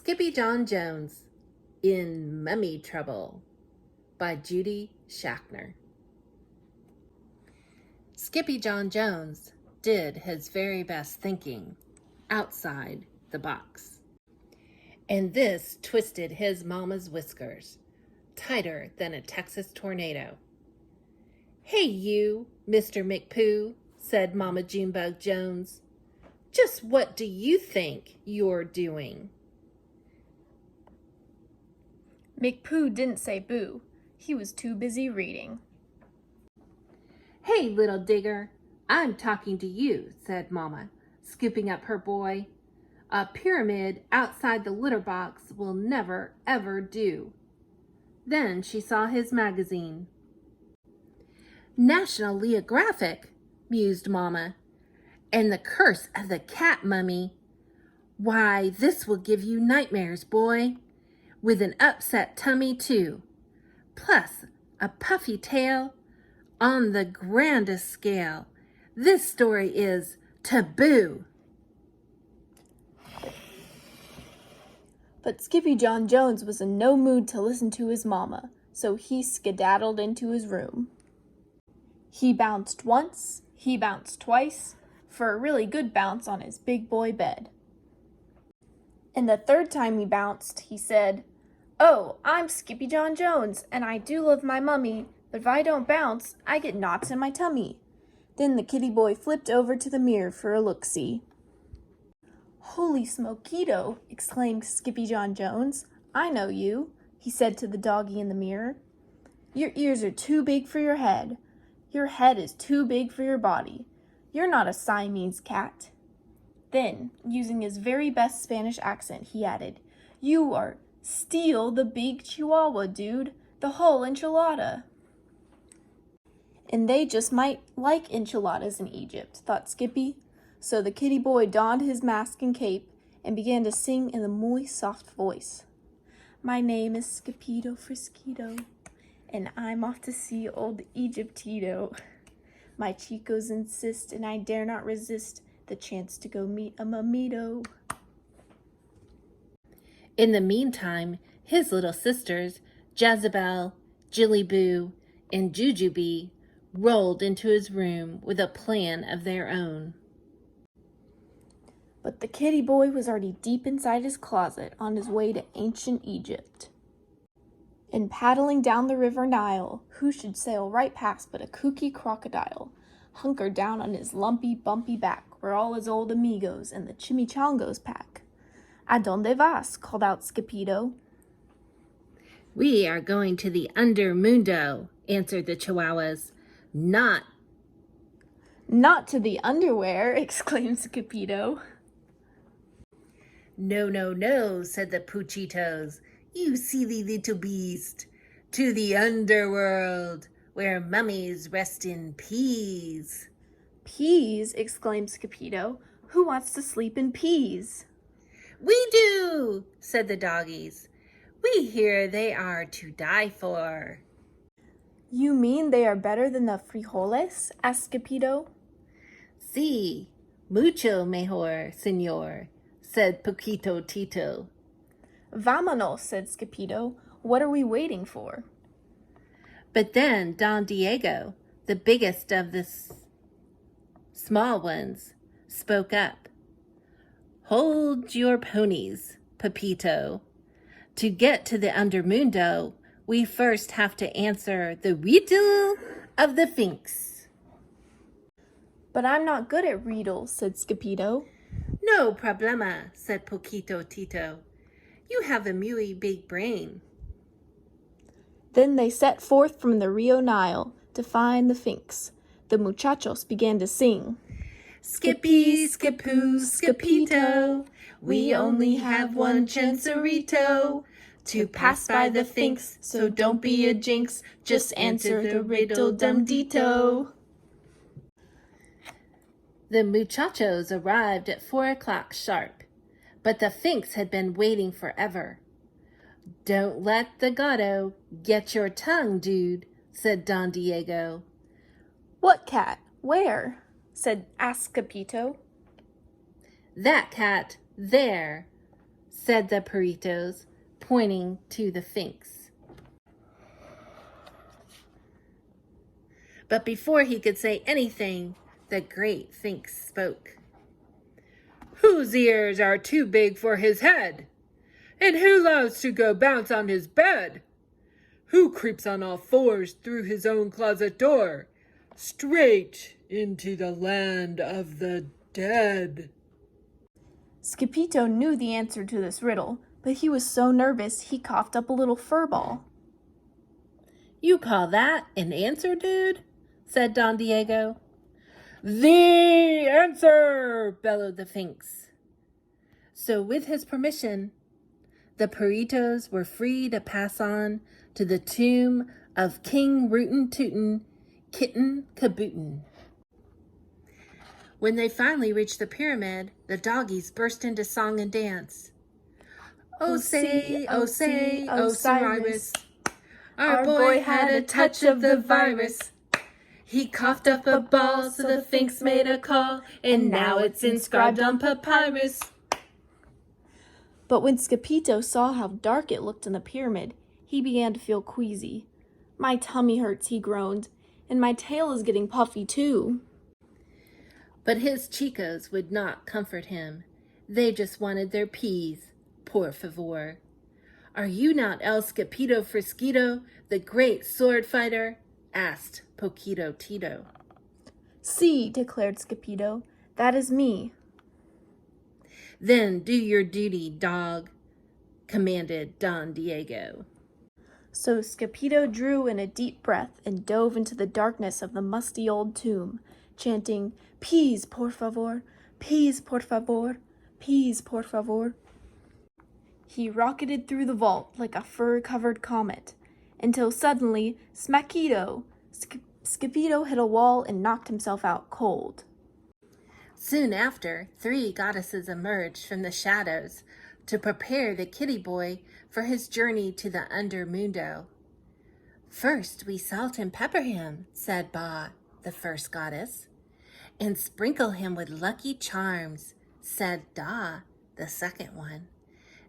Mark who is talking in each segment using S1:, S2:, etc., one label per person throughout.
S1: Skippyjon Jones in Mummy Trouble by Judy Schachner. Skippyjon Jones did his very best thinking outside the box. And this twisted his mama's whiskers tighter than a Texas tornado. "Hey you, Mr. McPoo," said Mama Junebug Jones. "Just what do you think you're doing?"
S2: McPoo didn't say boo. He was too busy reading.
S1: "Hey, little digger, I'm talking to you," said Mama, scooping up her boy. "A pyramid outside the litter box will never, ever do." Then she saw his magazine. "National Geographic," mused Mama. "And the curse of the cat mummy. Why, this will give you nightmares, boy. With an upset tummy, too. Plus a puffy tail. On the grandest scale. This story is taboo."
S2: But Skippyjon Jones was in no mood to listen to his mama, so he skedaddled into his room. He bounced once, he bounced twice, for a really good bounce on his big boy bed. And the third time he bounced, he said, "Oh, I'm Skippyjon Jones, and I do love my mummy, but if I don't bounce, I get knots in my tummy." Then the kitty boy flipped over to the mirror for a look-see. "Holy smokeito!" exclaimed Skippyjon Jones. "I know you," he said to the doggy in the mirror. "Your ears are too big for your head. Your head is too big for your body. You're not a Siamese cat." Then, using his very best Spanish accent, he added, "You are Steal the big chihuahua, dude. The whole enchilada." And they just might like enchiladas in Egypt, thought Skippy. So the kitty boy donned his mask and cape and began to sing in a muy soft voice. "My name is Skippito Friskito, and I'm off to see old Egyptito. My chicos insist, and I dare not resist the chance to go meet a mamito."
S1: In the meantime, his little sisters, Jezebel, Jillyboo, and Jujubee, rolled into his room with a plan of their own.
S2: But the kitty boy was already deep inside his closet on his way to ancient Egypt. And paddling down the river Nile, who should sail right past but a kooky crocodile, hunkered down on his lumpy, bumpy back where all his old amigos and the chimichangos pack. "A donde vas?" called out Skippito.
S1: "We are going to the undermundo," answered the chihuahuas. Not
S2: to the underwear," exclaimed Skippito.
S1: "No, no, no," said the Puchitos. "You silly little beast. To the underworld, where mummies rest in peace."
S2: "Peas?" exclaimed Skippito. "Who wants to sleep in peas?"
S1: "We do," said the doggies. "We hear they are to die for."
S2: "You mean they are better than the frijoles?" asked Skippito.
S1: "Sí, mucho mejor, señor," said Poquito Tito.
S2: "Vámonos," said Skippito. "What are we waiting for?"
S1: But then Don Diego, the biggest of the small ones, spoke up. "Hold your ponies, Pepito. To get to the undermundo, we first have to answer the riddle of the Sphinx."
S2: "But I'm not good at riddles," said Skippito.
S1: "No problema," said Poquito Tito. "You have a muy big brain."
S2: Then they set forth from the Rio Nile to find the Sphinx. The muchachos began to sing.
S1: "Skippy, Skipoo, Skipito, we only have one chancerito to pass by the Sphinx, so don't be a jinx, just answer the riddle dum-dito." The muchachos arrived at 4 o'clock sharp, but the Sphinx had been waiting forever. "Don't let the gato get your tongue, dude," said Don Diego.
S2: "What cat? Where?" asked Skippito.
S1: "That cat there," said the Peritos, pointing to the Sphinx. But before he could say anything, the great Sphinx spoke. Whose ears are too big for his head? And who loves to go bounce on his bed? Who creeps on all fours through his own closet door, straight into the land of the dead?
S2: Skippyjon knew the answer to this riddle, but he was so nervous he coughed up a little fur ball.
S1: You call that an answer, dude? Said Don Diego. The answer, bellowed the Sphinx. So with his permission, the Peritos were free to pass on to the tomb of King Rootin' Tootin' Kitten Kabootin'. When they finally reached the pyramid, the doggies burst into song and dance. Oh say, oh say, oh Cyrus, our boy had a touch of the virus. He coughed up a ball, so the Sphinx made a call, and now it's inscribed on papyrus.
S2: But when Skippyjon saw how dark it looked in the pyramid, he began to feel queasy. My tummy hurts, he groaned, and my tail is getting puffy too.
S1: But his chicos would not comfort him. They just wanted their peas, por favor. Are you not El Skippito Frisquito, the great sword fighter? Asked Poquito Tito.
S2: See, declared Skippyjon, that is me.
S1: Then do your duty, dog, commanded Don Diego.
S2: So Skippyjon drew in a deep breath and dove into the darkness of the musty old tomb, chanting, Peas, por favor, peas, por favor, peas, por favor. He rocketed through the vault like a fur-covered comet, until suddenly, smackito, Skippyjon hit a wall and knocked himself out cold.
S1: Soon after, 3 goddesses emerged from the shadows to prepare the kitty boy for his journey to the undermundo. First we salt and pepper him, said Ba, the first goddess, and sprinkle him with lucky charms, said Da, the second one.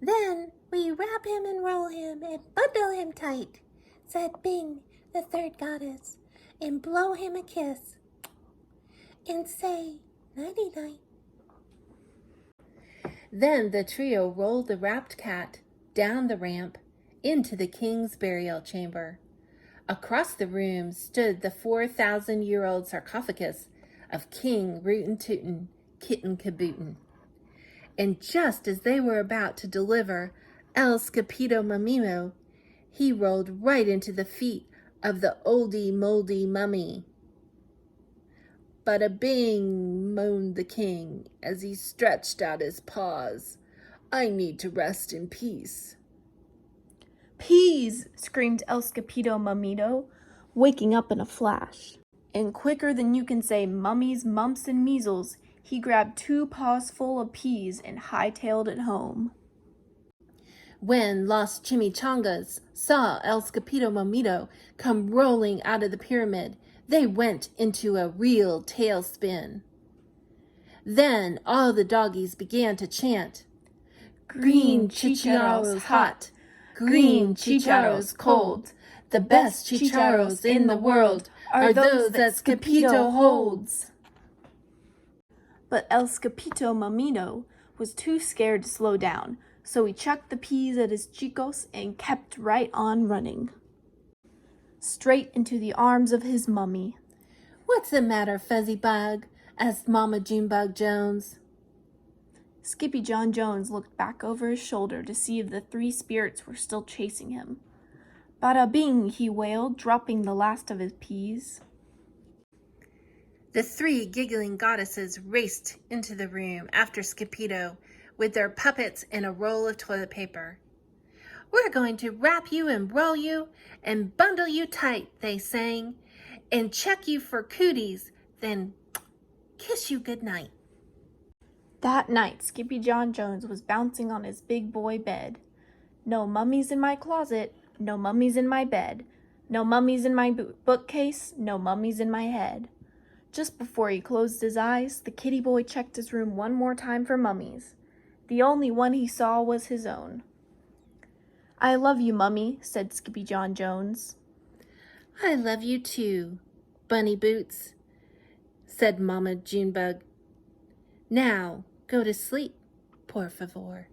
S1: Then we wrap him and roll him and bundle him tight, said Bing, the third goddess, and blow him a kiss and say, nighty-night. Then the trio rolled the wrapped cat down the ramp into the king's burial chamber. Across the room stood the 4,000-year-old sarcophagus of King Rootin' Tootin' Kitten Kabootin'. And just as they were about to deliver El Skippito Mamimo, he rolled right into the feet of the oldie moldy mummy. Bada bing, moaned the king as he stretched out his paws. I need to rest in peace.
S2: Peas, screamed El Skippito Mamito, waking up in a flash. And quicker than you can say mummies, mumps, and measles, he grabbed 2 paws full of peas and hightailed it home.
S1: When Los Chimichangas saw El Skippito Mamito come rolling out of the pyramid, they went into a real tailspin. Then all the doggies began to chant, Green chicharros hot, green chicharros cold, the best chicharros in the world are those that Skippito holds.
S2: But El Skippito Mamito was too scared to slow down, so he chucked the peas at his chicos and kept right on running. Straight into the arms of his mummy.
S1: What's the matter, Fuzzy Bug? Asked Mama Junebug Jones.
S2: Skippyjon Jones looked back over his shoulder to see if the 3 spirits were still chasing him. Bada bing, he wailed, dropping the last of his peas.
S1: The 3 giggling goddesses raced into the room after Skippito with their puppets and a roll of toilet paper. We're going to wrap you and roll you and bundle you tight, they sang, and check you for cooties, then kiss you goodnight.
S2: That night, Skippyjon Jones was bouncing on his big boy bed. No mummies in my closet, no mummies in my bed, no mummies in my bookcase, no mummies in my head. Just before he closed his eyes, the kitty boy checked his room one more time for mummies. The only one he saw was his own. "I love you, Mummy," said Skippyjon Jones.
S1: "I love you too, Bunny Boots," said Mama Junebug. "Now go to sleep, por favor."